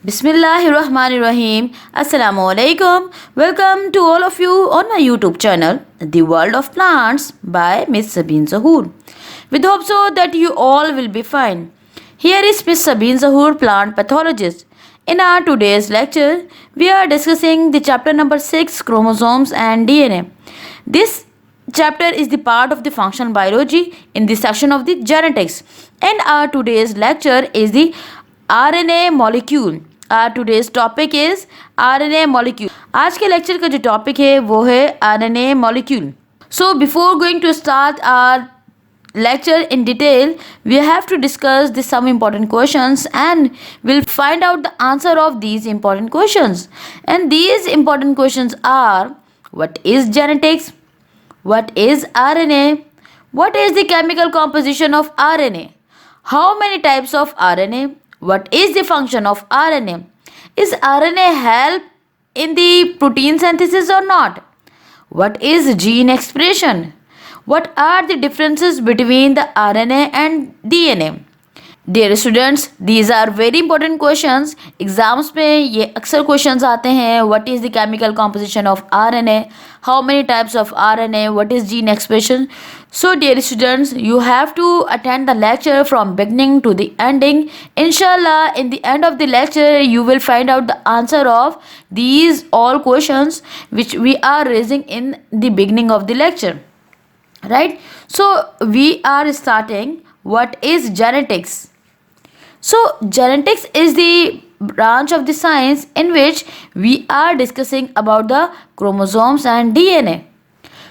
Bismillahirrahmanirrahim. Assalamu alaikum. Welcome to all of you on my YouTube channel, The World of Plants by Miss Sabine Zahoor. With hope so that you all will be fine. Here is Miss Sabine Zahoor, plant pathologist. In our today's lecture, we are discussing the chapter number 6, chromosomes and DNA. This chapter is the part of the functional biology in the section of the genetics. And our today's lecture is the RNA molecule. Our today's topic is RNA molecule. आज के lecture का जो topic है वो है RNA molecule. So before going to start our lecture in detail, we have to discuss some important questions and we'll find out the answer of these important questions. And these important questions are: what is genetics? What is RNA? What is the chemical composition of RNA? How many types of RNA? What is the function of RNA? Is RNA help in the protein synthesis or not? What is gene expression? What are the differences between the RNA and DNA? Dear students, these are very important questions. Exams में ये अक्सर questions आते हैं. What is the chemical composition of RNA? How many types of RNA? What is gene expression? So dear students, you have to attend the lecture from beginning to the ending. Inshallah, in the end of the lecture, you will find out the answer of these all questions which we are raising in the beginning of the lecture. Right? So we are starting. What is genetics? So genetics is the branch of the science in which we are discussing about the chromosomes and DNA.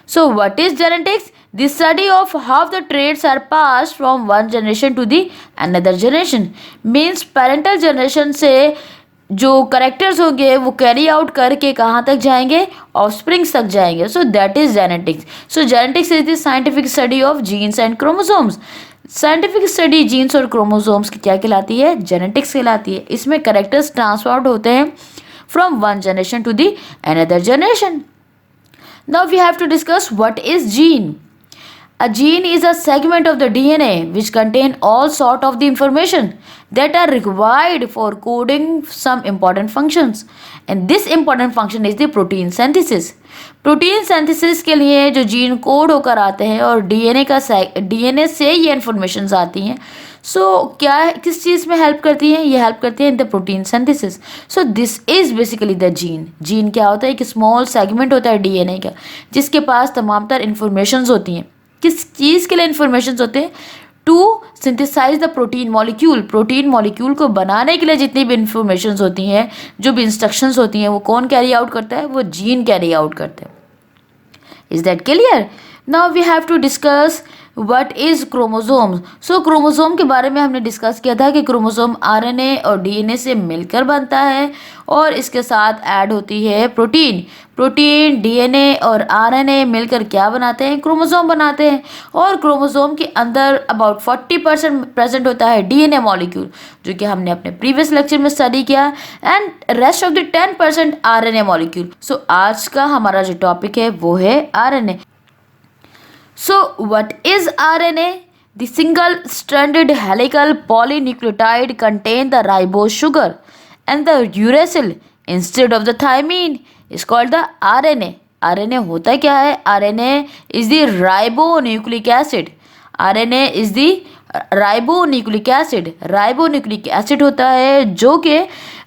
So what is genetics? The study of how the traits are passed from one generation to the another generation. Means parental generation से जो characters होंगे वो carry out करके कहाँ तक जाएंगे, offsprings तक जाएंगे. So that is genetics. So genetics is the scientific study of genes and chromosomes. Scientific study genes और क्रोमोसोम्स की क्या कहलाती है? जेनेटिक्स कहलाती है. इसमें करेक्टर्स ट्रांसफर्ड होते हैं from one generation to the another generation. Now we have to discuss what is gene. A gene is a segment of the DNA which contain all sort of the information that are required for coding some important functions. And this important function is the protein synthesis. Protein synthesis के लिए जो gene code होकर आते हैं और DNA से ये information आती हैं. सो क्या किस चीज़ में हेल्प करती हैं? ये हेल्प करती है इन the protein synthesis. So this is basically the gene. Gene क्या होता है? एक स्मॉल सेगमेंट होता है डीएनए का जिसके पास तमाम तर इन्फॉर्मेशन होती हैं. किस चीज़ के लिए इन्फॉर्मेशन होते हैं? To synthesize the protein molecule. Protein molecule को बनाने के लिए जितनी भी इन्फॉर्मेशन होती हैं, जो भी इंस्ट्रक्शंस होती हैं, वो कौन कैरी आउट करता है? वो जीन कैरी आउट करता है. Is that clear? Now we have to discuss what is chromosomes. So chromosome के बारे में हमने डिस्कस किया था कि क्रोमोसोम आरएनए और डीएनए से मिलकर बनता है और इसके साथ ऐड होती है प्रोटीन. प्रोटीन, डीएनए और आरएनए मिलकर क्या बनाते हैं? क्रोमोसोम बनाते हैं. और क्रोमोसोम के अंदर अबाउट 40% प्रेजेंट होता है डीएनए मॉलिक्यूल, जो कि हमने अपने प्रीवियस लेक्चर में स्टडी किया. And rest of the 10% RNA molecule. So आज का हमारा जो टॉपिक है वो है RNA. So what is RNA? The single stranded helical polynucleotide contain the ribose sugar and the uracil instead of the thymine is called the RNA. RNA होता क्या है? RNA is the ribonucleic acid. RNA is the ribonucleic acid. Ribonucleic acid होता है जो कि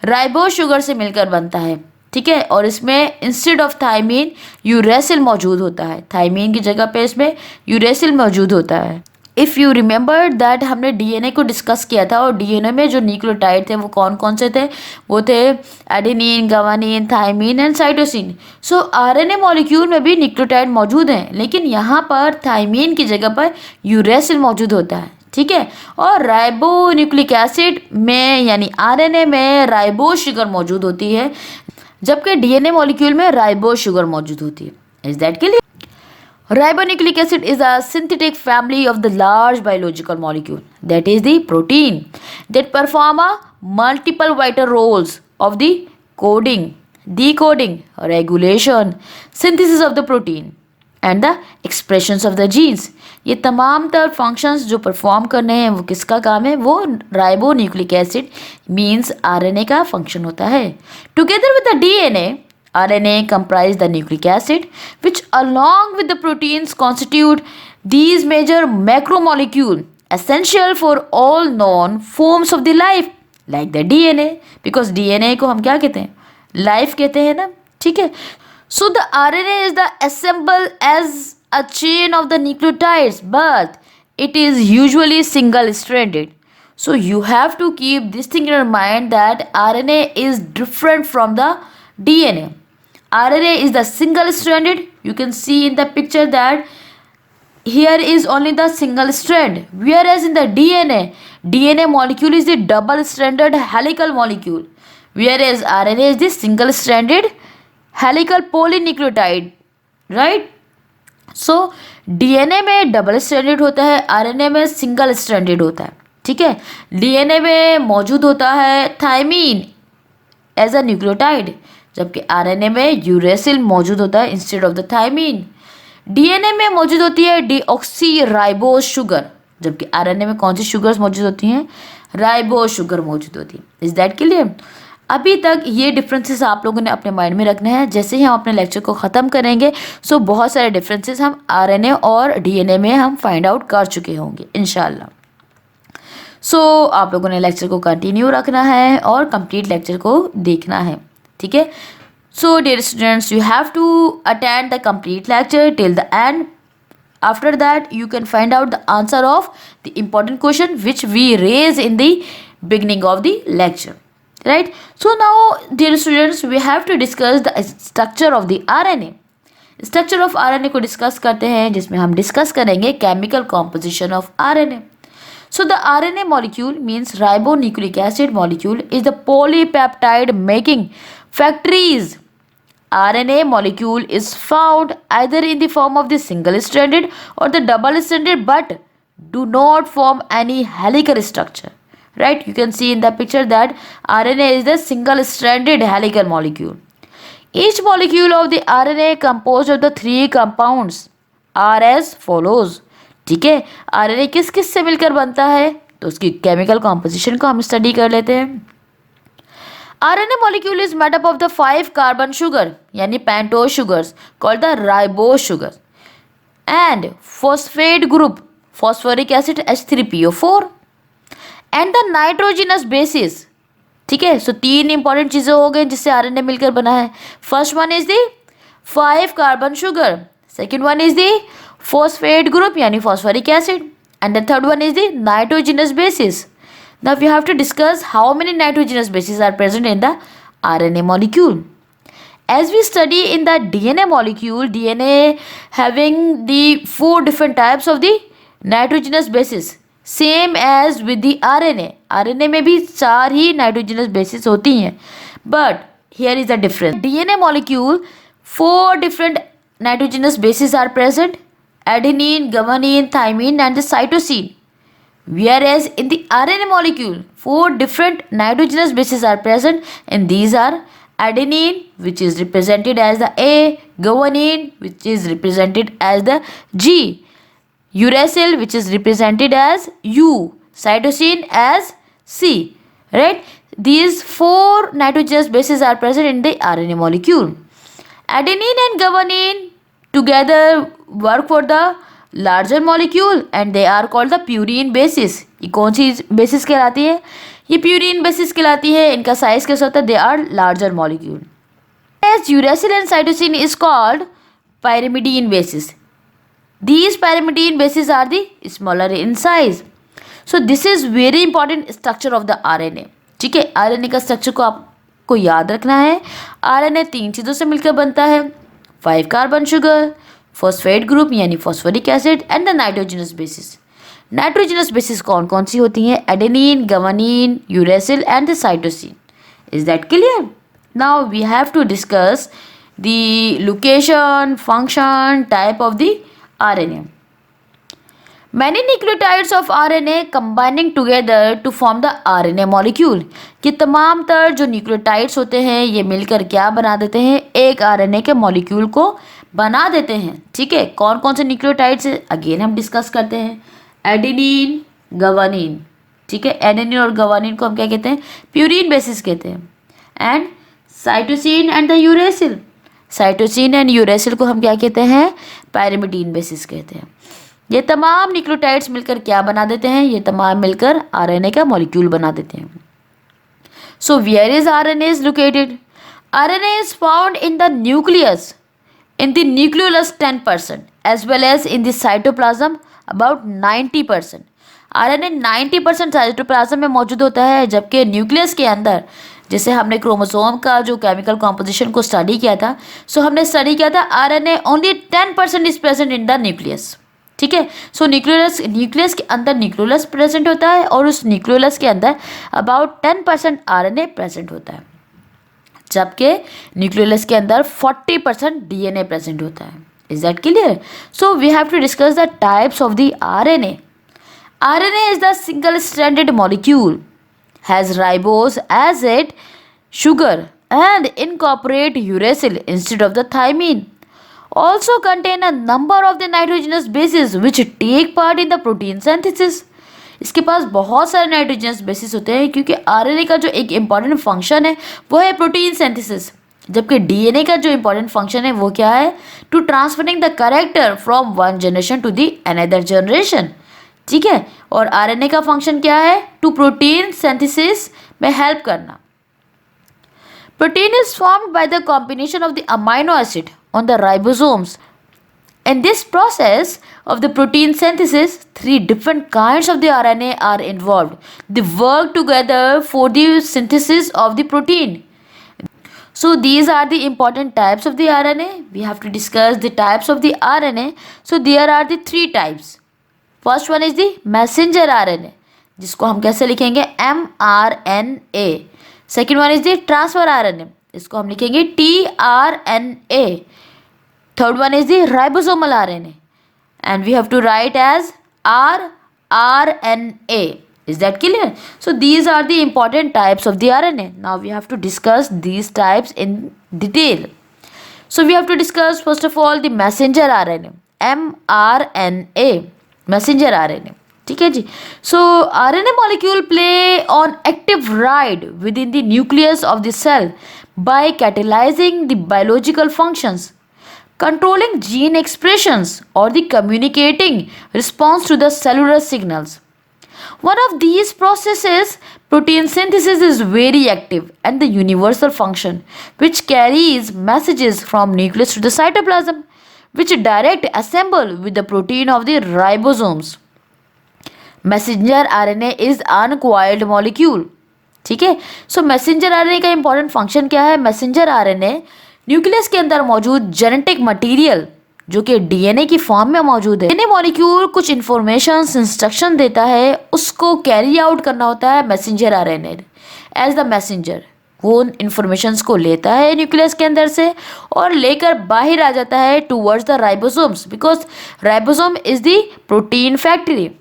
ribose sugar से मिलकर बनता है. ठीक है. और इसमें इंस्टेड ऑफ थाइमीन यूरेसिल मौजूद होता है. थाइमीन की जगह पे इसमें यूरेसिल मौजूद होता है. इफ़ यू रिमेंबर दैट हमने डीएनए को डिस्कस किया था और डीएनए में जो न्यूक्लियोटाइड थे वो कौन कौन से थे? वो थे adenine, guanine, thymine and cytosine. So RNA molecule में भी न्यूक्लियोटाइड मौजूद हैं, लेकिन यहाँ पर थाइमीन की जगह पर यूरेसिल मौजूद होता है. ठीक है. और राइबो न्यूक्लिक एसिड में यानी आरएनए में राइबोस शुगर मौजूद होती है, जबकि डीएनए मॉलिक्यूल में राइबोस शुगर मौजूद होती है. Is that clear? Ribonucleic acid is a synthetic family of the large biological molecule, that is the protein, that perform a multiple vital roles of the coding, decoding, regulation, synthesis of the protein and the expressions of the genes. ये तमाम तर functions जो perform करने हैं वो किसका काम है? वो ribo nucleic acid means RNA का फंक्शन होता है। Together with the DNA, RNA comprise the nucleic acid which along with the proteins constitute these major macromolecule essential for all known forms of the life like the DNA, because DNA को हम क्या कहते हैं? Life कहते हैं ना, ठीक है। So the RNA is the assemble as a chain of the nucleotides, but it is usually single stranded. So you have to keep this thing in your mind that RNA is different from the DNA. RNA is the single stranded. You can see in the picture that here is only the single strand, whereas in the DNA molecule is the double stranded helical molecule, whereas RNA is the single stranded helical polynucleotide, right? So DNA में double stranded होता है, RNA में single stranded होता है, ठीक है। DNA में मौजूद होता है थायमीन एज अ न्यूक्लियोटाइड, जबकि आरएनए में यूरेसिल मौजूद होता है instead of the thymine. DNA में मौजूद होती है डीऑक्सीराइबोज शुगर, जबकि आरएनए में कौन सी शुगर्स मौजूद होती हैं? राइबोज शुगर मौजूद होती है। Is that clear? अभी तक ये डिफरेंसेस आप लोगों ने अपने माइंड में रखने हैं। जैसे ही हम अपने लेक्चर को ख़त्म करेंगे सो बहुत सारे डिफरेंसेस हम आरएनए और डीएनए में हम फाइंड आउट कर चुके होंगे इंशाल्लाह। सो आप लोगों ने लेक्चर को कंटिन्यू रखना है और कंप्लीट लेक्चर को देखना है, ठीक है। So dear students, you have to attend the complete lecture till the end. After that you can find out the answer of the important question which we raise in the beginning of the lecture, right? So now dear students, we have to discuss the structure of the RNA. Structure of RNA को discuss करते हैं, जिसमें हम discuss करेंगे chemical composition of RNA. So the RNA molecule means ribonucleic acid molecule is the polypeptide making factories. RNA molecule is found either in the form of the single stranded or the double stranded, but do not form any helical structure, right? You can see in the picture that RNA is the single stranded helical molecule. Each molecule of the RNA composed of the 3 compounds are as follows. ठीक है, RNA किस किस से मिलकर बनता है तो उसकी केमिकल कॉम्पोजिशन को हम स्टडी कर लेते हैं। RNA molecule is made up of the 5 carbon sugar यानी pentose sugars called the ribose sugars and phosphate group phosphoric acid H3PO4 and the nitrogenous bases. ठीक है, सो 3 इंपॉर्टेंट चीज़ें हो गई जिससे RNA मिलकर बना है। First one is the 5 carbon sugar, second one is the phosphate group यानी phosphoric acid and the third one is the nitrogenous bases. Now we have to discuss how many nitrogenous bases are present in the RNA molecule. As we study in the DNA molecule, DNA having the 4 different types of the nitrogenous bases, same as with the RNA. RNA में भी 4 ही nitrogenous bases होती हैं, but here is the difference. DNA molecule 4 different nitrogenous bases are present: adenine, guanine, thymine and the cytosine. Whereas in the RNA molecule 4 different nitrogenous bases are present, and these are adenine, which is represented as the A, guanine, which is represented as the G, uracil, which is represented as U, cytosine as C, right? These 4 nitrogenous bases are present in the RNA molecule. Adenine and guanine together work for the larger molecule and they are called the purine basis. ये कौन सी basis कहलाती है? ये purine basis कहलाती है. इनका size कैसा होता है? They are larger molecule. As uracil and cytosine is called pyrimidine basis. These pyrimidine bases are the smaller in size. So this is very important structure of the RNA. ठीक है, RNA का structure को आपको याद रखना है. RNA 3 चीज़ों से मिलकर बनता है: 5 कार्बन शुगर, फॉस्फेट ग्रुप यानी phosphoric acid and the nitrogenous bases. Nitrogenous bases कौन कौन सी होती हैं? Adenine, guanine, uracil and the cytosine. Is that clear? Now we have to discuss the location, function, type of the RNA. Many nucleotides of RNA combining together to form the RNA molecule. कि तमाम तर जो nucleotides होते हैं ये मिलकर क्या बना देते हैं, एक आरएनए के मॉलिक्यूल को बना देते हैं. ठीक है, कौन कौन से न्यूक्लियोटाइड्स है अगेन हम डिस्कस करते हैं. एडेनिन, गवानिन. ठीक है, एडेनिन और गवानिन को हम क्या कहते हैं, प्यूरिन बेसिस कहते हैं. And cytosine and the uracil, cytosine and uracil को हम क्या कहते हैं, पैरामिडीन बेसिस कहते हैं. ये तमाम न्यूक्लियोटाइड्स मिलकर क्या बना देते हैं, ये तमाम मिलकर आरएनए का मॉलिक्यूल बना देते हैं. So where is RNA is located? RNA is found in the nucleus, in the nucleolus 10% as well as in the cytoplasm about 90%. RNA 90% cytoplasm में मौजूद होता है, जबकि न्यूक्लियस के अंदर, जैसे हमने क्रोमोसोम का जो केमिकल कॉम्पोजिशन को स्टडी किया था, सो हमने स्टडी किया था RNA only 10% is present in the nucleus. ठीक है, सो न्यूक्लियस के अंदर न्यूक्लियोलस प्रेजेंट होता है और उस न्यूक्लियोलस के अंदर अबाउट 10% आरएनए प्रेजेंट होता है, जबकि न्यूक्लियोलस के अंदर 40% डीएनए प्रेजेंट होता है. Is that clear? So we have to discuss the types of the RNA. RNA is the single stranded molecule, has ribose as it sugar and incorporate uracil instead of the thymine. Also contain a number of the nitrogenous bases which take part in the protein synthesis. इसके पास बहुत सारे nitrogenous bases होते हैं, क्योंकि RNA का जो एक important function है वो है प्रोटीन सिंथेसिस, जबकि डीएनए का जो इम्पॉर्टेंट फंक्शन है वो क्या है, to transferring the character from one generation to the another generation. ठीक है, और आरएनए का फंक्शन क्या है, टू प्रोटीन सिंथेसिस में हेल्प करना. Protein is formed by the combination of the amino acid on the ribosomes. In this process of the protein synthesis, 3 different kinds of the RNA are involved. They work together for the synthesis of the protein. So these are the important types of the RNA. We have to discuss the types of the RNA. So there are the 3 types. First one is the messenger RNA, जिसको हम कैसे लिखेंगे, mRNA. Second one is the transfer RNA, इसको हम लिखेंगे tRNA. Third one is the ribosomal RNA and we have to write as rRNA. Is that clear? So these are the important types of the RNA. Now we have to discuss these types in detail. So we have to discuss first of all the messenger RNA, mRNA, messenger RNA. ठीक है जी. So RNA molecule play on active ride within the nucleus of the cell by catalysing the biological functions, controlling gene expressions और the communicating response to the cellular signals. One of these processes, protein synthesis, is very active and the universal function which carries messages from nucleus to the cytoplasm, which direct assemble with the protein of the ribosomes. Messenger RNA is uncoiled molecule. ठीक है, सो messenger RNA का important function क्या है, messenger RNA nucleus के अंदर मौजूद genetic material जो कि डीएनए की फॉर्म में मौजूद है, डीएनए मॉलिक्यूल कुछ इंफॉर्मेशन इंस्ट्रक्शन देता है, उसको कैरी आउट करना होता है messenger RNA as the messenger. वो इंफॉर्मेशंस को लेता है न्यूक्लियस के अंदर से और लेकर बाहर आ जाता है towards the ribosomes, because ribosome is the protein factory.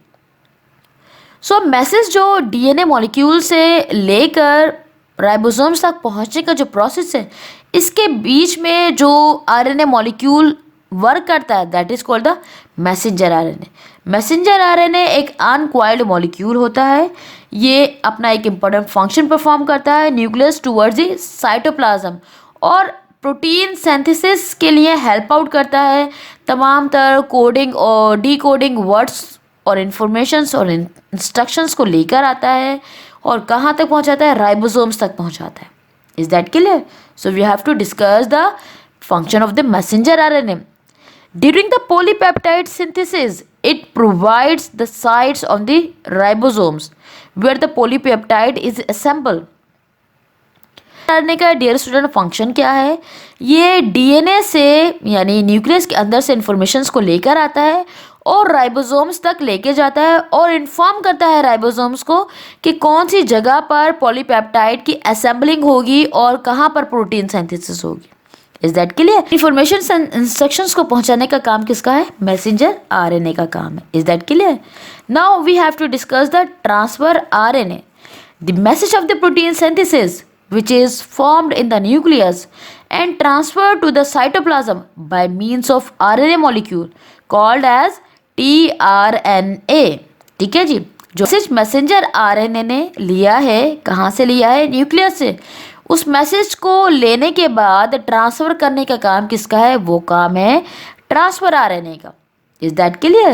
So message जो डीएनए मॉलिक्यूल से लेकर राइबोसोम्स तक पहुंचने का जो प्रोसेस है, इसके बीच में जो आरएनए मॉलिक्यूल वर्क करता है that is called the messenger RNA. Messenger RNA एक अनकॉइल्ड मॉलिक्यूल होता है. ये अपना एक इम्पॉर्टेंट फंक्शन परफॉर्म करता है न्यूक्लियस टूवर्ड्स द साइटोप्लाज्म और प्रोटीन सिंथेसिस के लिए हेल्प आउट करता है. तमाम तरह कोडिंग और डीकोडिंग वर्ड्स और इन्फॉर्मेशंस और इंस्ट्रक्शंस को लेकर आता है और कहाँ तक पहुँचाता है, राइबोसोम्स तक पहुँचाता है. Is that clear? So we have to discuss the function of the messenger RNA. During the polypeptide synthesis it provides the sites on the ribosomes where the polypeptide is assembled. RNA का dear student function क्या है, ये DNA से यानी nucleus के अंदर से informations को लेकर आता है और राइबोसोम्स तक लेके जाता है और इन्फॉर्म करता है राइबोसोम्स को कि कौन सी जगह पर पॉलीपेप्टाइड की असेंबलिंग होगी और कहाँ पर प्रोटीन सिंथेसिस होगी. Is that clear? Information instructions को पहुंचाने का काम किसका है? मैसेंजर आरएनए का काम है. Is that clear? Now we have to discuss the transfer RNA, the message of the protein synthesis which is formed in the nucleus and transferred to the cytoplasm by means of RNA molecule called as tRNA. ठीक है जी. जो messenger RNA ने लिया है, कहाँ से लिया है? न्यूक्लियस से. उस मैसेज को लेने के बाद ट्रांसफर करने का काम किसका है? वो काम है ट्रांसफर आरएनए का. Is that clear?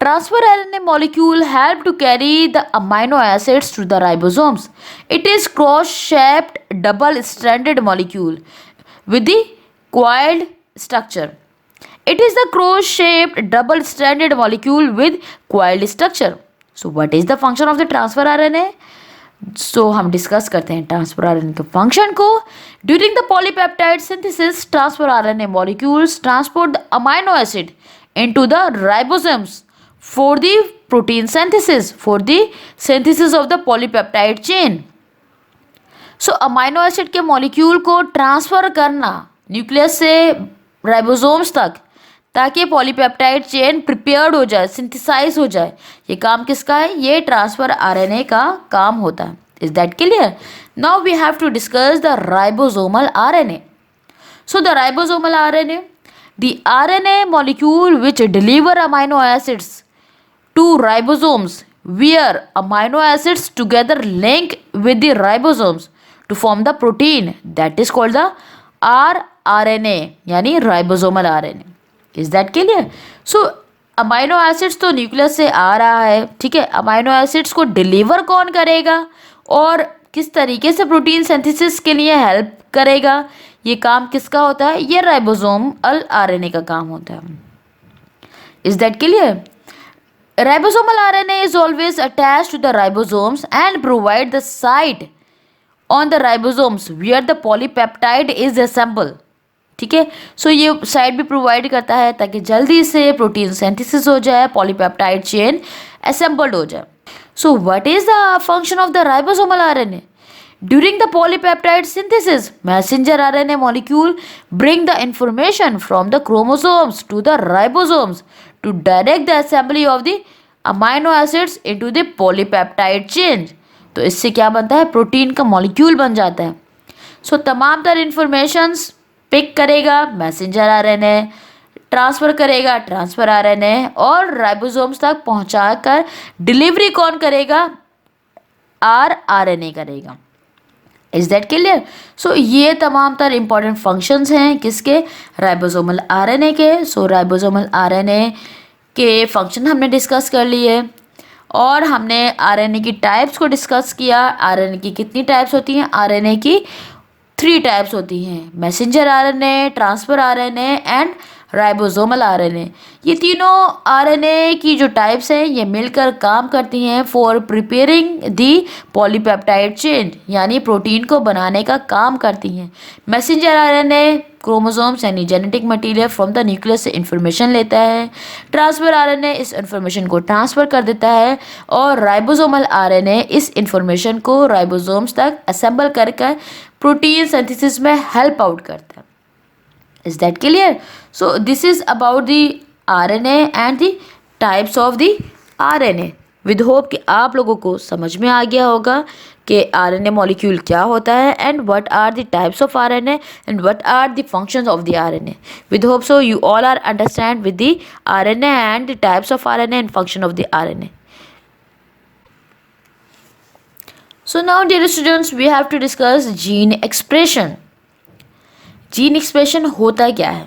Transfer RNA molecule help to carry the amino acids to the ribosomes. It is cross-shaped double-stranded molecule with the coiled structure. It is the cross-shaped double-stranded molecule with coiled structure. So, what is the function of the transfer RNA? So, हम discuss करते हैं transfer RNA के function को. During the polypeptide synthesis, transfer RNA molecules transport the amino acid into the ribosomes for the protein synthesis, for the synthesis of the polypeptide chain. So amino acid के molecule को transfer करना nucleus से ribosomes तक, ताकि polypeptide chain prepared हो जाए, synthesise हो जाए. ये काम किसका है? ये ट्रांसफर आरएनए का काम होता है. Is that clear? Now we have to discuss the ribosomal RNA. So the ribosomal RNA, the RNA molecule which deliver amino acids to ribosomes, where amino acids together link with the ribosomes to form the protein that is called the rRNA, यानी ribosomal RNA. Is that clear? So amino acids तो nucleus से आ रहा है, ठीक है. Amino acids को deliver कौन करेगा और किस तरीके से प्रोटीन सिंथेसिस के लिए हेल्प करेगा? ये काम किसका होता है? ये राइबोसोमल आरएनए का काम होता है. Is that clear? Ribosomal RNA is always attached to the ribosomes and provide the site on the ribosomes where the polypeptide is assemble. ठीक है. सो ये साइट भी प्रोवाइड करता है ताकि जल्दी से प्रोटीन सिंथेसिस हो जाए, पॉलीपेप्टाइड चेन असेंबल्ड हो जाए. So what is the function of the ribosomal RNA? During the polypeptide synthesis, messenger RNA molecule bring the information from the chromosomes to the ribosomes to direct the assembly of the amino acids into the polypeptide chain. तो इससे क्या बनता है? Protein का molecule बन जाता है. सो तमाम तर इंफॉर्मेशंस पिक करेगा मैसेंजर आरएनए, ट्रांसफ़र करेगा ट्रांसफ़र आरएनए, और राइबोसोम्स तक पहुंचाकर डिलीवरी कौन करेगा? आरएनए करेगा. Is that clear? सो ये तमाम तर इम्पॉर्टेंट फंक्शंस हैं किसके? राइबोसोमल आरएनए के. सो राइबोसोमल आरएनए के फंक्शन हमने डिस्कस कर लिए और हमने आरएनए की टाइप्स को डिस्कस किया. आरएनए की कितनी टाइप्स होती हैं? आरएनए की 3 टाइप्स होती हैं: messenger RNA, transfer RNA and ribosomal RNA. ये तीनों आरएनए की जो टाइप्स हैं ये मिलकर काम करती हैं for preparing the polypeptide chain, यानी प्रोटीन को बनाने का काम करती हैं. मैसेंजर आरएनए क्रोमोसोम्स यानी genetic material from the nucleus से इन्फॉर्मेशन लेता है. ट्रांसफर आरएनए इस इन्फॉर्मेशन को ट्रांसफ़र कर देता है और राइबोसोमल आरएनए इस इन्फॉर्मेशन को राइबोसोम्स तक असेंबल करके प्रोटीन सिंथेसिस में हेल्प आउट करता है. Is that clear? So this is about the RNA and the types of the RNA. With hope कि आप लोगों को समझ में आ गया होगा कि RNA molecule क्या होता है and what are the types of RNA and what are the functions of the RNA. With hope so you all are understand with the RNA and the types of RNA and function of the RNA. So now dear students we have to discuss gene expression. Gene expression होता क्या है?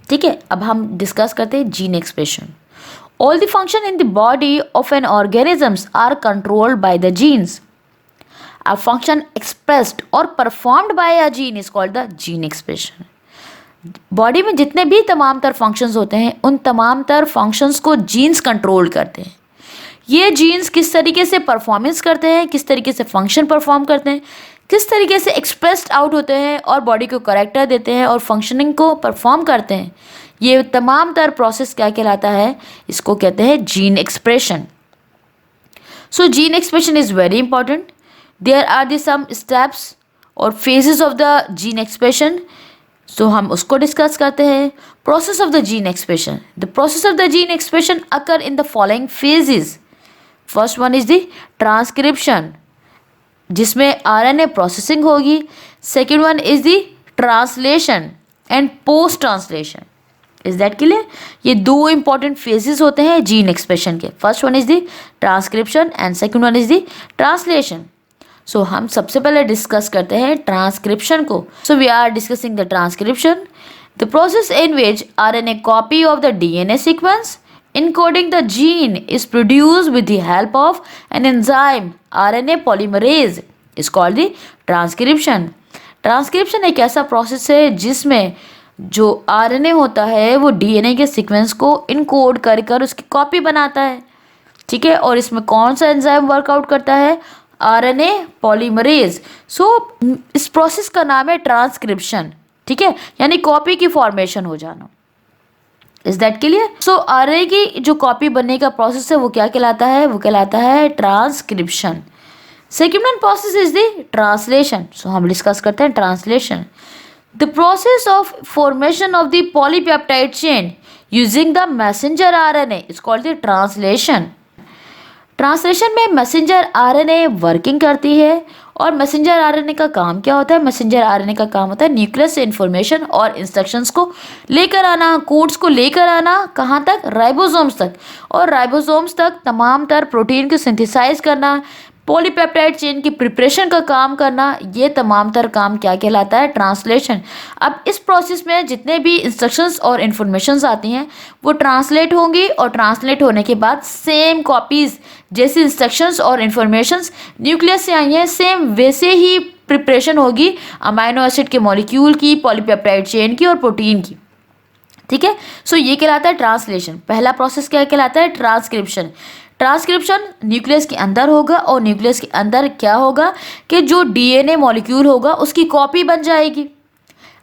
ठीक है, अब हम discuss करते हैं gene expression. All the function in the body of an organisms are controlled by the genes. A function expressed और performed by a gene is called the gene expression. Body में जितने भी तमाम तर फंक्शंस होते हैं उन तमाम तर फंक्शंस को जीन्स कंट्रोल करते हैं. ये जीन्स किस तरीके से परफॉर्मेंस करते हैं, किस तरीके से फंक्शन परफॉर्म करते हैं, किस तरीके से एक्सप्रेस्ड आउट होते हैं और बॉडी को करेक्टर देते हैं और फंक्शनिंग को परफॉर्म करते हैं, ये तमाम तर प्रोसेस क्या कहलाता है? इसको कहते हैं gene expression. So gene expression is very important. There are the some steps और phases of the gene expression. So हम उसको डिस्कस करते हैं। Process of the gene expression, the process of the gene expression occur in the following phases. First one is the transcription, जिसमें RNA processing होगी। Second one is the translation and post translation. Is that clear? ये दो important phases होते हैं gene expression के। First one is the transcription and second one is the translation. So हम सबसे पहले डिस्कस करते हैं ट्रांसक्रिप्शन को। So we are discussing the transcription, the process in which RNA copy of the DNA sequence encoding the gene is produced with the help of an enzyme RNA polymerase is called the transcription. Transcription एक ऐसा process है जिसमें जो RNA होता है वो DNA के sequence को इनकोड कर कर उसकी कॉपी बनाता है, ठीक है। और इसमें कौन सा एंजाइम वर्कआउट करता है? RNA polymerase. सो इस प्रोसेस का नाम है ट्रांसक्रिप्शन, ठीक है, यानी कॉपी की फॉर्मेशन हो जाना। Is that clear? So RNA की जो कॉपी बनने का प्रोसेस है वो क्या कहलाता है? वो कहलाता है transcription. Second one process is the translation. So हम डिस्कस करते हैं translation, the process of formation of the polypeptide chain using the messenger RNA is called the translation. Translation में मैसेंजर आरएनए वर्किंग करती है। और मैसेंजर आरएनए का काम क्या होता है? मैसेंजर आरएनए का काम होता है न्यूक्लियस से इन्फॉर्मेशन और इंस्ट्रक्शंस को लेकर आना, कोड्स को लेकर आना, कहाँ तक? राइबोसोम्स तक। और राइबोसोम्स तक तमाम तर प्रोटीन को सिंथेसाइज करना, पॉलीपेप्टाइड चेन की प्रिपरेशन का काम करना, ये तमाम तर काम क्या कहलाता है? ट्रांसलेशन। अब इस प्रोसेस में जितने भी इंस्ट्रक्शंस और इन्फॉर्मेशंस आती हैं वो ट्रांसलेट होंगी, और ट्रांसलेट होने के बाद सेम कॉपीज़ जैसी इंस्ट्रक्शंस और इन्फॉर्मेशंस न्यूक्लियस से आई हैं, सेम वैसे ही प्रिपरेशन होगी अमाइनो एसिड के मॉलिक्यूल की, पॉलीपेप्टाइड चेन की और प्रोटीन की, ठीक है। सो ये कहलाता है ट्रांसलेशन। पहला प्रोसेस क्या कहलाता है? ट्रांसक्रिप्शन। ट्रांसक्रिप्शन न्यूक्लियस के अंदर होगा, और न्यूक्लियस के अंदर क्या होगा कि जो डीएनए मॉलिक्यूल होगा उसकी कॉपी बन जाएगी।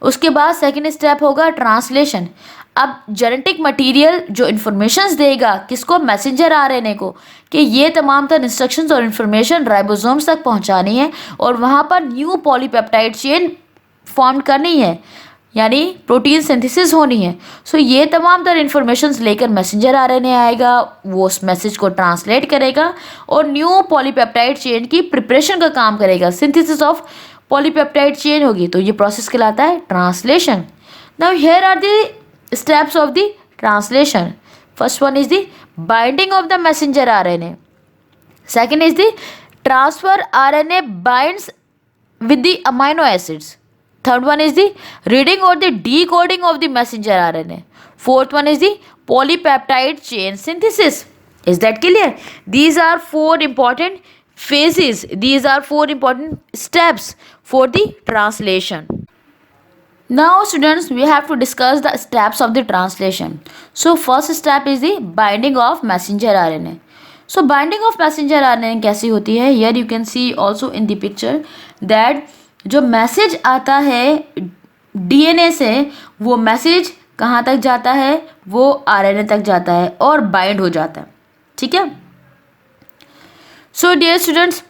उसके बाद सेकेंड स्टेप होगा ट्रांसलेशन। अब जेनेटिक मटेरियल जो इन्फॉर्मेशंस देगा किसको? मैसेंजर आरएनए को, कि ये तमाम तर इंस्ट्रक्शंस और इन्फॉर्मेशन राइबोसोम्स तक पहुंचानी है और वहाँ पर न्यू पॉलीपेप्टाइड चेन फॉर्म करनी है, यानी प्रोटीन सिंथेसिस होनी है। सो ये तमाम तर इन्फॉर्मेशंस लेकर मैसेंजर आरएनए आएगा, वो उस मैसेज को ट्रांसलेट करेगा और न्यू पॉलीपेप्टाइड चेन की प्रिपरेशन का काम करेगा, सिंथेसिस ऑफ पॉलीपेप्टाइड चेन होगी। तो ये प्रोसेस कहलाता है translation. Now here are the steps of the translation. First one is the binding of the messenger RNA. Second is the transfer RNA binds with the amino acids. Third one is the reading or the decoding of the messenger RNA. Fourth one is the polypeptide chain synthesis. Is that clear? These are four important phases. These are four important steps for the translation. Now students, we have to discuss the steps of the translation. So first step is the binding of messenger RNA. So binding of messenger RNA कैसी होती है? Here you can see also in the picture that जो message आता है DNA से, वो message कहाँ तक जाता है? वो आरएनए तक जाता है और बाइंड हो जाता है, ठीक है। So dear students,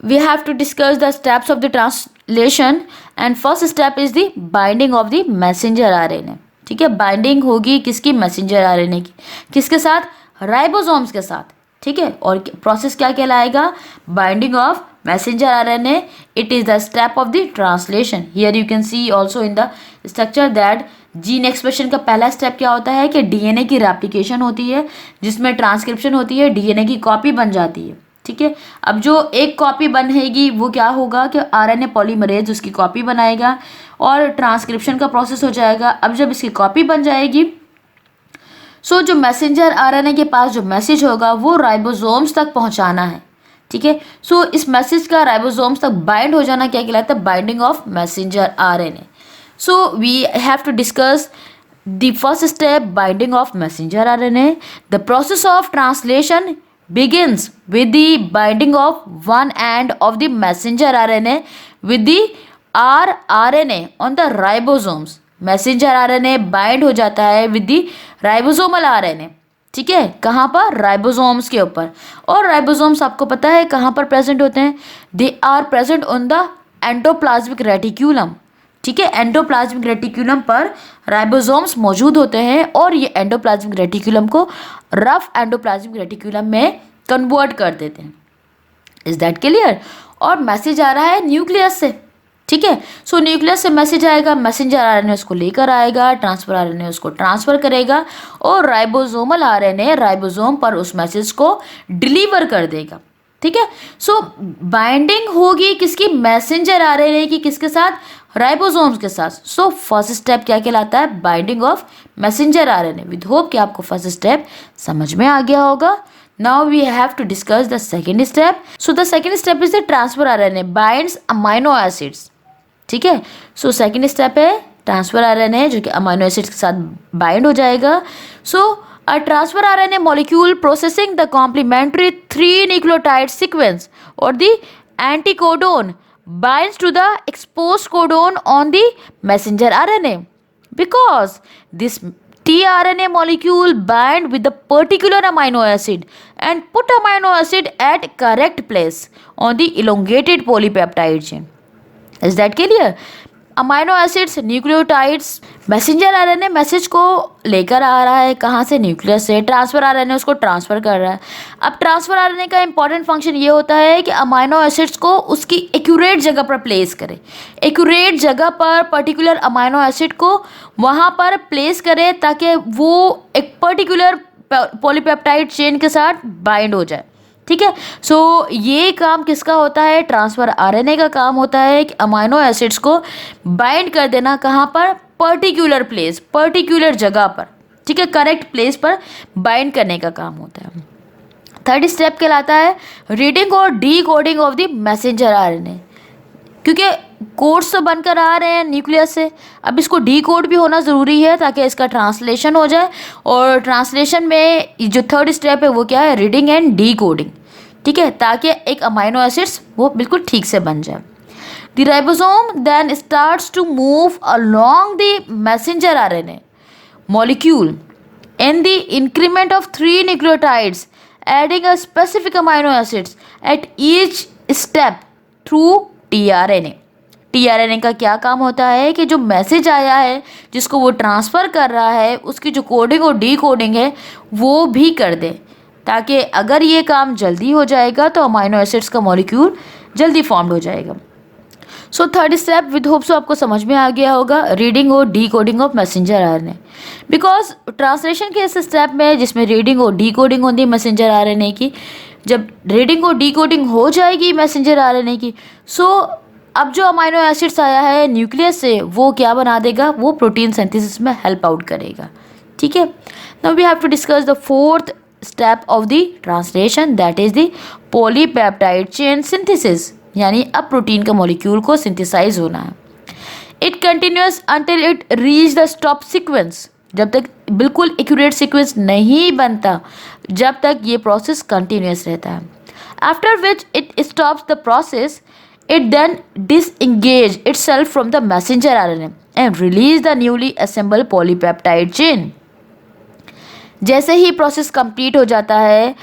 we have to discuss the steps of the translation and first step is the binding of the messenger RNA, ठीक है। बाइंडिंग होगी किसकी? मैसेंजर आरएनए की। किसके साथ? राइबोसोम्स के साथ, ठीक है। और प्रोसेस क्या कहलाएगा? Binding of messenger RNA. It is the step of the translation. Here you can see also in the structure that gene expression का पहला स्टेप क्या होता है कि डीएनए की रेप्लिकेशन होती है, जिसमें ट्रांसक्रिप्शन होती है, डीएनए की कॉपी बन जाती है, ठीक है। अब जो एक कॉपी बनेगी वो क्या होगा कि आरएनए पॉलीमरेज उसकी कॉपी बनाएगा और ट्रांसक्रिप्शन का प्रोसेस हो जाएगा। अब जब इसकी कॉपी बन जाएगी, सो जो मैसेंजर आरएनए के पास जो मैसेज होगा वो राइबोसोम्स तक पहुंचाना है, ठीक है। सो इस मैसेज का राइबोसोम्स तक बाइंड हो जाना क्या कहलाता है? Binding of messenger RNA. So we have to discuss the first step, binding of messenger RNA. The process of translation begins with the binding of one end of the messenger RNA with the rRNA on the ribosomes. Messenger RNA bind हो जाता है with the ribosomal RNA, ठीक है। कहाँ पर? Ribosomes के ऊपर। और राइबोसोम्स आपको पता है कहाँ पर प्रेजेंट होते हैं? They are present on the endoplasmic reticulum, ठीक है, एंडोप्लाज्मिक रेटिकुलम पर राइबोसोम्स मौजूद होते हैं और ये एंडोप्लाज्मिक रेटिकुलम को रफ एंडोप्लाज्मिक रेटिकुलम में कन्वर्ट कर देते हैं। Is that clear? और मैसेज आ रहा है न्यूक्लियस से, ठीक है। सो न्यूक्लियस से मैसेज आएगा, मैसेंजर आरएनए उसको लेकर आएगा, ट्रांसफर आरएनए उसको ट्रांसफर करेगा और राइबोसोमल आरएनए राइबोसोम पर उस मैसेज को डिलीवर कर देगा, ठीक है। सो बाइंडिंग होगी किसकी? मैसेंजर आरएनए की, किसके साथ? राइबोसोम्स के साथ। सो फर्स्ट स्टेप क्या कहलाता है? Binding of messenger RNA. With hope कि आपको फर्स्ट स्टेप समझ में आ गया होगा। Now we have to discuss the second step. So the second step is the transfer RNA binds amino acids. ठीक है, सो सेकेंड स्टेप है ट्रांसफर आरएनए जो कि अमीनो एसिड्स के साथ बाइंड हो जाएगा। So a transfer RNA molecule processing the complementary 3 nucleotide sequence और the anticodon binds to the exposed codon on the messenger RNA because this tRNA molecule bind with the particular amino acid and put amino acid at correct place on the elongated polypeptide chain. Is that clear? Amino acids, nucleotides, messenger RNA message को लेकर आ रहा है कहाँ से? Nucleus से। Transfer RNA उसको transfer कर रहा है। अब ट्रांसफर आरएनए का इंपॉर्टेंट फंक्शन ये होता है कि अमाइनो एसिड्स को उसकी एक्यूरेट जगह पर प्लेस करे, एक्यूरेट जगह पर पर्टिकुलर अमाइनो एसिड को वहाँ पर प्लेस करे ताकि वो एक पर्टिकुलर पॉलीपेप्टाइड चेन के साथ बाइंड हो जाए, ठीक है। सो ये काम किसका होता है? ट्रांसफर आरएनए का काम होता है कि अमाइनो एसिड्स को बाइंड कर देना, कहाँ पर? पर्टिकुलर प्लेस, पर्टिकुलर जगह पर, ठीक है, करेक्ट प्लेस पर बाइंड करने का काम होता है। थर्ड स्टेप कहलाता है रीडिंग और D coding of the messenger RNA. क्योंकि कोड्स तो बनकर आ रहे हैं न्यूक्लियस से, अब इसको डी कोड भी होना ज़रूरी है ताकि इसका ट्रांसलेशन हो जाए। और ट्रांसलेशन में जो थर्ड स्टेप है वो क्या है? रीडिंग एंड डी कोडिंग, ठीक है, ताकि एक अमाइनो एसिड्स वो बिल्कुल ठीक से बन जाए। The ribosome then starts to move along the messenger RNA molecule in the increment of 3 nucleotides adding a specific amino acids at each step through tRNA. TRNA का क्या काम होता है कि जो मैसेज आया है जिसको वो ट्रांसफ़र कर रहा है उसकी जो कोडिंग और डी कोडिंग है वो भी कर दे, ताकि अगर ये काम जल्दी हो जाएगा तो अमाइनो एसिड्स का मॉलिक्यूल जल्दी फॉर्म्ड हो जाएगा। So third step with hope सो आपको समझ में आ गया होगा, रीडिंग और D coding of messenger RNA. Because translation के इस स्टेप में जिसमें रीडिंग और डी कोडिंग होती है मैसेंजर आरएनए की, जब रीडिंग और डी कोडिंग हो जाएगी मैसेंजर आरएनए की, सो अब जो अमाइनो एसिड्स आया है न्यूक्लियस से वो क्या बना देगा? वो प्रोटीन सिंथेसिस में हेल्प आउट करेगा, ठीक है। Now we have to discuss the fourth step of the translation, that is the polypeptide chain synthesis, यानी अब प्रोटीन का मॉलिक्यूल को सिंथेसाइज होना है। It continues until it reach the stop sequence, जब तक बिल्कुल एक्यूरेट सीक्वेंस नहीं बनता जब तक ये प्रोसेस कंटिन्यूस रहता है। After which it stops the process, it then disengage itself from the messenger RNA and release the newly assembled polypeptide chain. जैसे ही प्रोसेस कंप्लीट हो जाता है,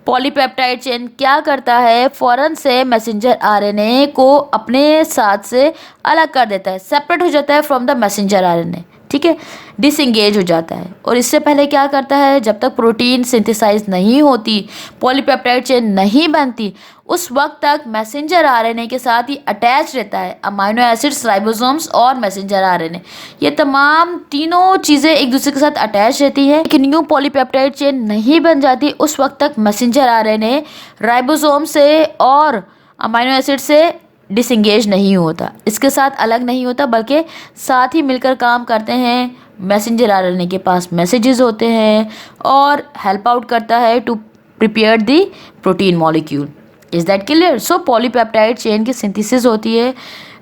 पॉलीपेप्टाइड चेन क्या करता है? फ़ौरन से मैसेंजर आरएनए को अपने साथ से अलग कर देता है, सेपरेट हो जाता है फ्रॉम द मैसेंजर आरएनए, ठीक है, डिसएंगेज हो जाता है। और इससे पहले क्या करता है? जब तक प्रोटीन सिंथेसाइज नहीं होती, पॉलीपेप्टाइड चेन नहीं बनती, उस वक्त तक मैसेंजर आरएनए के साथ ही अटैच रहता है अमाइनो एसिड्स, राइबोसोम्स और मैसेंजर आरएनए। ये तमाम तीनों चीज़ें एक दूसरे के साथ अटैच रहती हैं। कि न्यू पॉलीपेप्टाइड चेन नहीं बन जाती उस वक्त तक मैसेंजर आरएनए राइबोसोम से और अमाइनो एसिड से डिसएंगेज नहीं होता, इसके साथ अलग नहीं होता, बल्कि साथ ही मिलकर काम करते हैं। मैसेंजर आरएनए के पास मैसेजेस होते हैं और हेल्प आउट करता है to prepare the protein molecule. Is that clear? So polypeptide chain की सिंथेसिस होती है।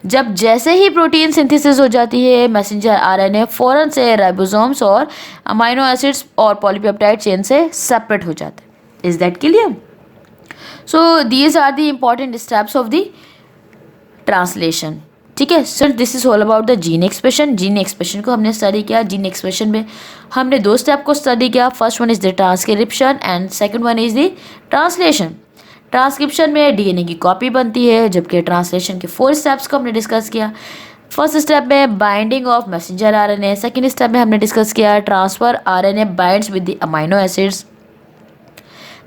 जब जैसे ही प्रोटीन सिंथेसिस हो जाती है, मैसेंजर आरएनए फ़ौरन से राइबोसोम्स और अमाइनो एसिड्स और पॉलीपेप्टाइड चेन से सेपरेट हो जाता है। Is that clear? So these are the important steps of the translation, ठीक है। Sir this is all about the gene expression. Gene expression को हमने स्टडी किया। जीन एक्सप्रेशन में हमने 2 स्टेप को स्टडी किया। First one is the transcription and second one is the translation. Transcription में डीएनए की कॉपी बनती है, जबकि ट्रांसलेशन के 4 स्टेप्स को हमने डिस्कस किया। फर्स्ट स्टेप में binding of messenger RNA, second step में हमने डिस्कस किया transfer RNA binds with the amino acids,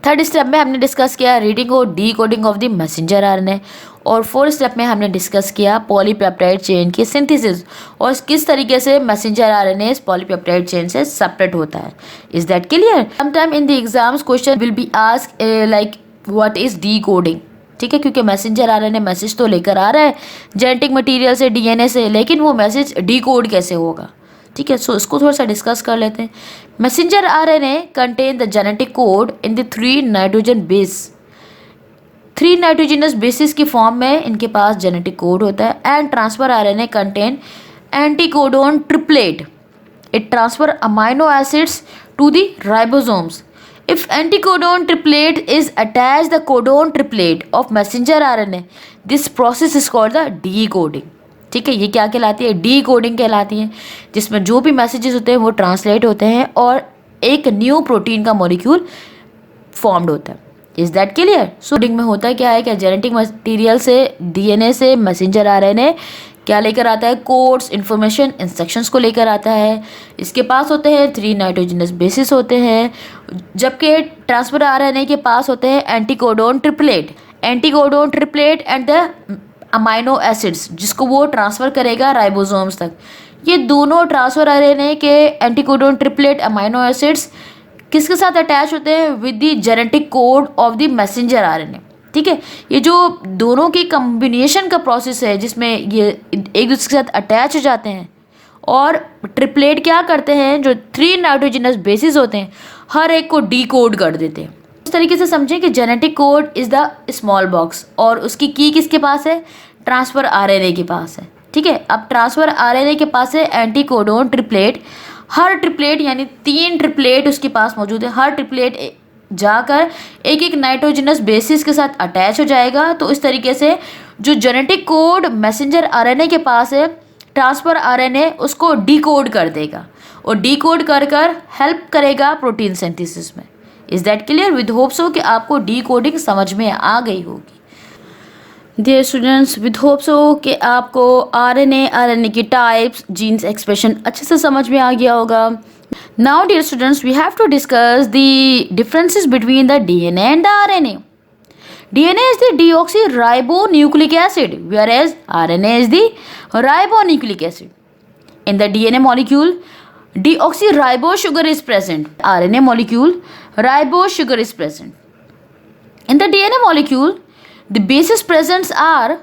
third step में हमने डिस्कस किया रीडिंग और D coding of the messenger RNA, और फोर्थ स्टेप में हमने डिस्कस किया पॉलीपेप्टाइड चेन की सिंथेसिस और किस तरीके से मैसेंजर आरएनए पॉलीपेप्टाइड चेन से सेपरेट होता है। Is that clear? Sometime in the exams question will be ask like what is D coding, ठीक है, क्योंकि मैसेंजर आरएनए मैसेज तो लेकर आ रहा है जेनेटिक मटेरियल से, डीएनए से, लेकिन वो मैसेज डी कोड कैसे होगा, ठीक है। सो इसको थोड़ा सा डिस्कस कर लेते हैं। Messenger RNA contain the genetic code in the 3 nitrogen base, 3 nitrogenous bases की फॉर्म में इनके पास जेनेटिक कोड होता है। And transfer RNA contain anticodon triplet, it transfer amino acids to the ribosomes. If anticodon triplet is attached the codon triplet of messenger RNA, this process is called the decoding, ठीक है। ये क्या कहलाती है? Decoding कहलाती है, जिसमें जो भी मैसेजेस होते हैं वो ट्रांसलेट होते हैं और एक न्यू प्रोटीन का मॉलिक्यूल फॉर्म्ड होता है। Is that clear? So coding में होता है क्या है, क्या जेनेटिक मटेरियल से, डीएनए से मैसेंजर आरएनए क्या लेकर आता है? कोड्स, इन्फॉर्मेशन, इंस्ट्रक्शंस को लेकर आता है। इसके पास होते हैं 3 नाइट्रोजनस बेसिस होते हैं, जबकि ट्रांसफर आरएनए के पास होते हैं anticodon triplet, anticodon triplet and the amino acids, जिसको वो ट्रांसफ़र करेगा राइबोसोम्स तक। ये दोनों ट्रांसफर आरएनए के एंटीकोडोन ट्रिपलेट अमाइनो एसिड्स किसके साथ अटैच होते हैं? With the genetic code of the messenger RNA, ठीक है। ये जो दोनों की कम्बिनेशन का प्रोसेस है जिसमें ये एक दूसरे के साथ अटैच हो जाते हैं और ट्रिपलेट क्या करते हैं, जो 3 नाइट्रोजनस बेसिस होते हैं हर एक को डीकोड कर देते हैं। इस तरीके से समझें कि genetic code is the small box और उसकी की किसके पास है? ट्रांसफ़र आरएनए के पास है, ठीक है। अब ट्रांसफ़र आरएनए के पास है एंटीकोडोन ट्रिपलेट, हर ट्रिपलेट यानी 3 ट्रिपलेट उसके पास मौजूद है, हर ट्रिपलेट जाकर एक एक नाइट्रोजनस बेसिस के साथ अटैच हो जाएगा। तो इस तरीके से जो जेनेटिक कोड मैसेंजर आरएनए के पास है, ट्रांसफर आरएनए उसको डीकोड कर देगा और डीकोड कर कर हेल्प करेगा प्रोटीन सिंथेसिस में। Is that clear? With hope so कि आपको डीकोडिंग समझ में आ गई होगी। Dear students, with hope so कि आपको आरएनए की टाइप्स, जीन्स, एक्सप्रेशन अच्छे से समझ में आ गया होगा। Now dear students, we have to discuss the differences between the DNA and the RNA. DNA is the deoxyribonucleic acid, whereas RNA is the ribonucleic acid. In the DNA molecule, deoxyribose sugar is present. RNA molecule, ribose sugar is present. In the DNA molecule, the bases present are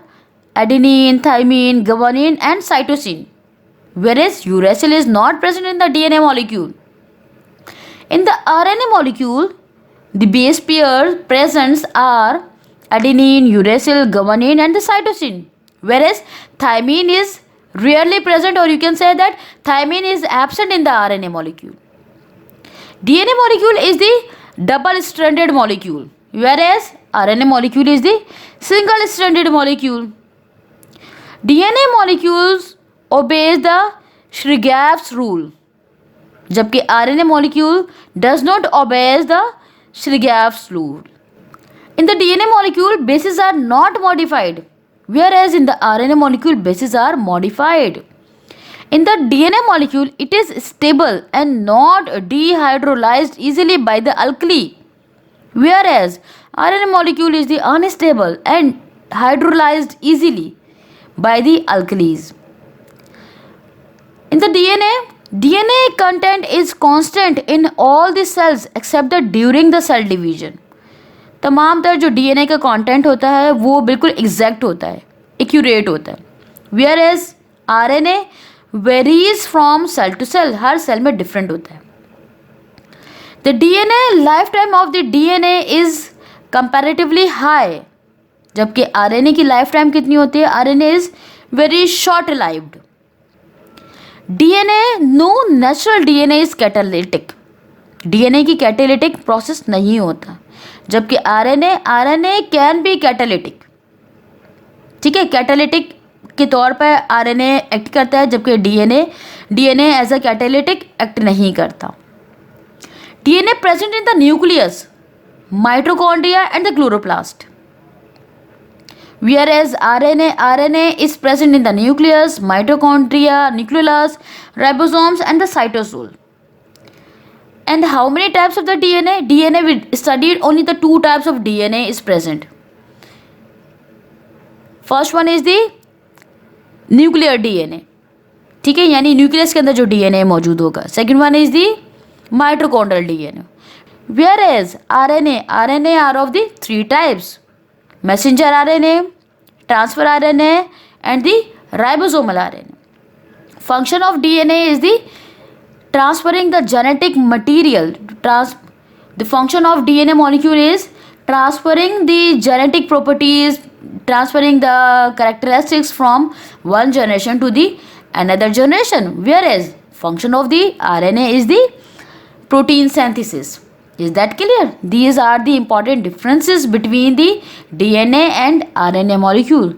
adenine, thymine, guanine and cytosine, whereas uracil is not present in the DNA molecule. In the RNA molecule, the base pairs present are adenine, uracil, guanine and the cytosine, whereas thymine is rarely present, or you can say that thymine is absent in the RNA molecule. DNA molecule is the double-stranded molecule, whereas RNA molecule is the single-stranded molecule. DNA molecules obeys the Shrigap's rule, जबकि RNA molecule does not obeys the Shrigap's rule. In the DNA molecule, bases are not modified, whereas in the RNA molecule, bases are modified. In the DNA molecule, it is stable and not dehydrolyzed easily by the alkali, whereas RNA molecule is the unstable and hydrolyzed easily by the alkalis. In the DNA content is constant in all the cells except that during the cell division. तमाम तर जो DNA का content होता है वो बिल्कुल exact होता है, एक्यूरेट होता है, whereas RNA varies from cell to cell, हर सेल में डिफरेंट होता है. The DNA life time of the DNA is comparatively high, जबकि RNA की लाइफ टाइम कितनी होती है? RNA is very short lived. DNA, no natural DNA is catalytic. DNA की कैटालिटिक प्रोसेस नहीं होता, जबकि RNA कैन बी कैटालिटिक. ठीक है, कैटालिटिक के तौर पर RNA एक्ट करता है, जबकि DNA as a catalytic act नहीं करता. DNA present in the nucleus, mitochondria and the chloroplast, Whereas RNA is present in the nucleus, mitochondria, nucleolus, ribosomes and the cytosol. And how many types of the DNA? DNA, we studied only the two types of DNA is present. First one is the nuclear DNA, ठीक है, यानी nucleus के अंदर जो DNA मौजूद होगा. Second one is the mitochondrial DNA. Whereas RNA are of the three types: messenger RNA, transfer RNA and the ribosomal RNA. Function of DNA is the transferring the genetic material. The function of DNA molecule is transferring the genetic properties, transferring the characteristics from one generation to the another generation. Whereas function of the RNA is the protein synthesis. Is that clear? These are the important differences between the DNA and RNA molecule.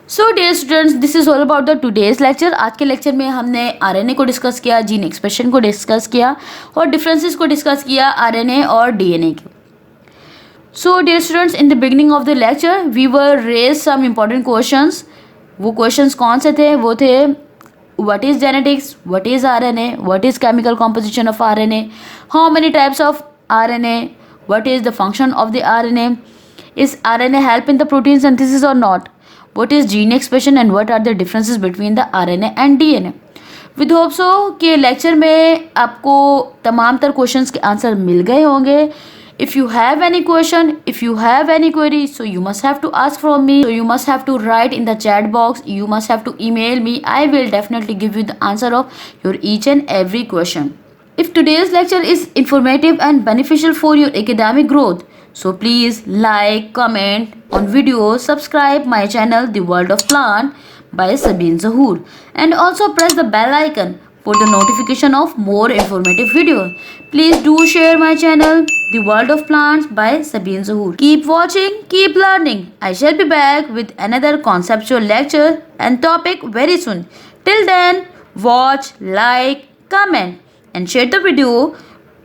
So dear students, this is all about the today's lecture. आज के lecture में हमने RNA को discuss किया, gene expression को discuss किया और differences को डिस्कस किया आरएनए और डीएनए के. So dear students, in the beginning of the lecture we were raise some important questions. वो क्वेश्चंस कौन से थे? वो थे what is genetics, what is RNA, what is chemical composition of RNA, how many types of RNA, what is the function of the RNA, is RNA help in the protein synthesis और not, what is gene expression and what are the differences between the RNA and DNA. With hope so कि lecture में आपको तमाम तर questions के answer मिल गए होंगे. If you have any question, if you have any query, so you must have to ask from me. So you must have to write in the chat box. You must have to email me. I will definitely give you the answer of your each and every question. If today's lecture is informative and beneficial for your academic growth, so please like, comment on video, subscribe my channel The World of Plant by Sabeen Zahoor, and also press the bell icon for the notification of more informative videos. Please do share my channel The World of Plants by Sabeen Zahoor. Keep watching, keep learning. I shall be back with another conceptual lecture and topic very soon. Till then, watch, like, comment and share the video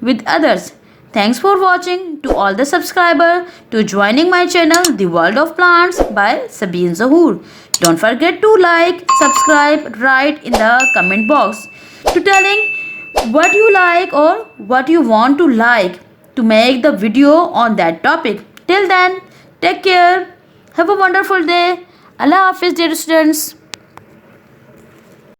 with others. Thanks for watching. To all the subscribers to joining my channel The World of Plants by Sabeen Zahoor. Don't forget to like, subscribe, write in the comment box to telling what you like or what you want to like to make the video on that topic. Till then, take care. Have a wonderful day. Allah Hafiz, dear students.